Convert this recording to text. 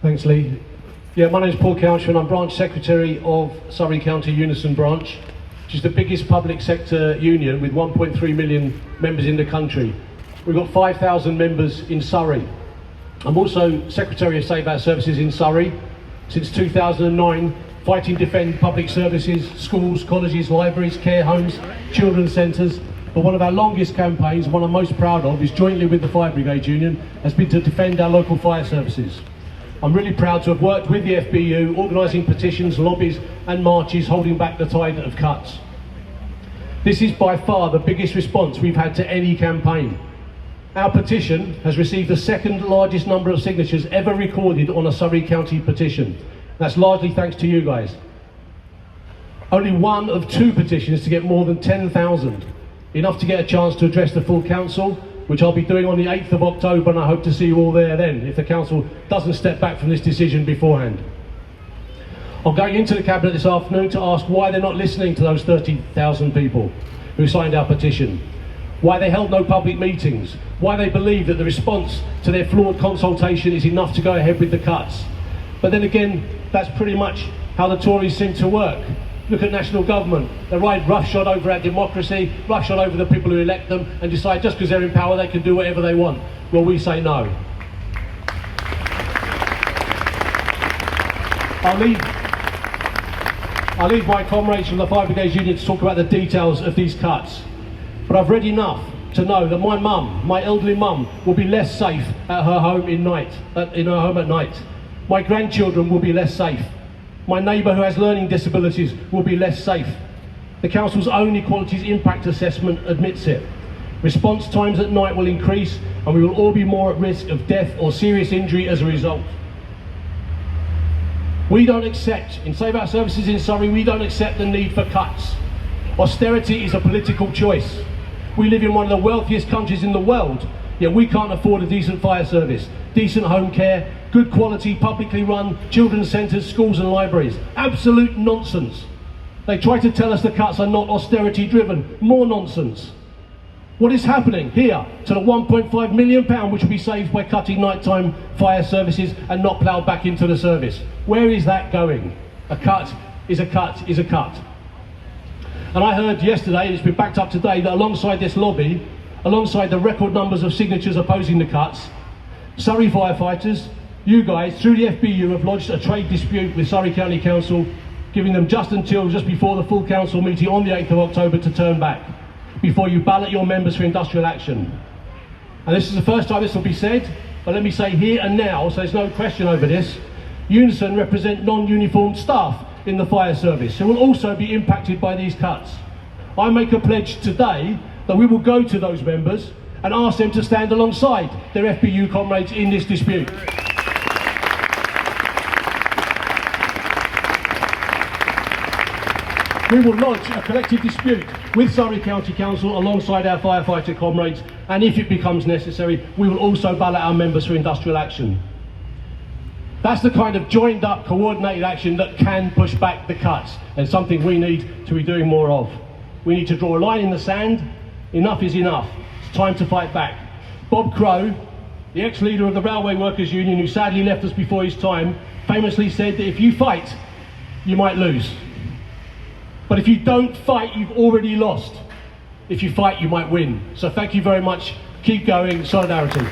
Thanks, Lee. Yeah, my name is Paul Couchman. I'm branch secretary of Surrey County UNISON branch, which is the biggest public sector union with 1.3 million members in the country. We've got 5,000 members in Surrey. I'm also secretary of Save Our Services in Surrey since 2009, fighting to defend public services, schools, colleges, libraries, care homes, children's centres. But one of our longest campaigns, one I'm most proud of, is jointly with the Fire Brigade Union, has been to defend our local fire services. I'm really proud to have worked with the FBU, organising petitions, lobbies and marches holding back the tide of cuts. This is by far the biggest response we've had to any campaign. Our petition has received the second largest number of signatures ever recorded on a Surrey County petition. That's largely thanks to you guys. Only one of two petitions to get more than 10,000, enough to get a chance to address the full council, which I'll be doing on the 8th of October, and I hope to see you all there then, if the council doesn't step back from this decision beforehand. I'm going into the Cabinet this afternoon to ask why they're not listening to those 30,000 people who signed our petition, why they held no public meetings, why they believe that the response to their flawed consultation is enough to go ahead with the cuts. But then again, that's pretty much how the Tories seem to work. Look at national government. They ride roughshod over our democracy, roughshod over the people who elect them, and decide just because they're in power they can do whatever they want. Well, we say no. I'll leave my comrades from the Fire Brigade Union to talk about the details of these cuts. But I've read enough to know that my mum, my elderly mum, will be less safe at her home in her home at night. My grandchildren will be less safe. My neighbour who has learning disabilities will be less safe. The council's own equalities impact assessment admits it. Response times at night will increase and we will all be more at risk of death or serious injury as a result. We don't accept, in Save Our Services in Surrey, we don't accept the need for cuts. Austerity is a political choice. We live in one of the wealthiest countries in the world, yet we can't afford a decent fire service, decent home care, good quality, publicly run children's centres, schools and libraries. Absolute nonsense. They try to tell us the cuts are not austerity driven. More nonsense. What is happening here to the £1.5 million which will be saved by cutting nighttime fire services and not ploughed back into the service? Where is that going? A cut is a cut is a cut. And I heard yesterday, and it's been backed up today, that alongside this lobby, alongside the record numbers of signatures opposing the cuts, Surrey firefighters, you guys, through the FBU, have lodged a trade dispute with Surrey County Council, giving them just before the full council meeting on the 8th of October to turn back, before you ballot your members for industrial action. And this is the first time this will be said, but let me say here and now, so there's no question over this, UNISON represent non-uniformed staff in the fire service who will also be impacted by these cuts. I make a pledge today that we will go to those members and ask them to stand alongside their FBU comrades in this dispute. We will lodge a collective dispute with Surrey County Council alongside our firefighter comrades, and if it becomes necessary, we will also ballot our members for industrial action. That's the kind of joined up, coordinated action that can push back the cuts, and something we need to be doing more of. We need to draw a line in the sand. Enough is enough. It's time to fight back. Bob Crow, the ex-leader of the Railway Workers Union, who sadly left us before his time, famously said that if you fight, you might lose. But if you don't fight, you've already lost. If you fight, you might win. So thank you very much. Keep going. Solidarity.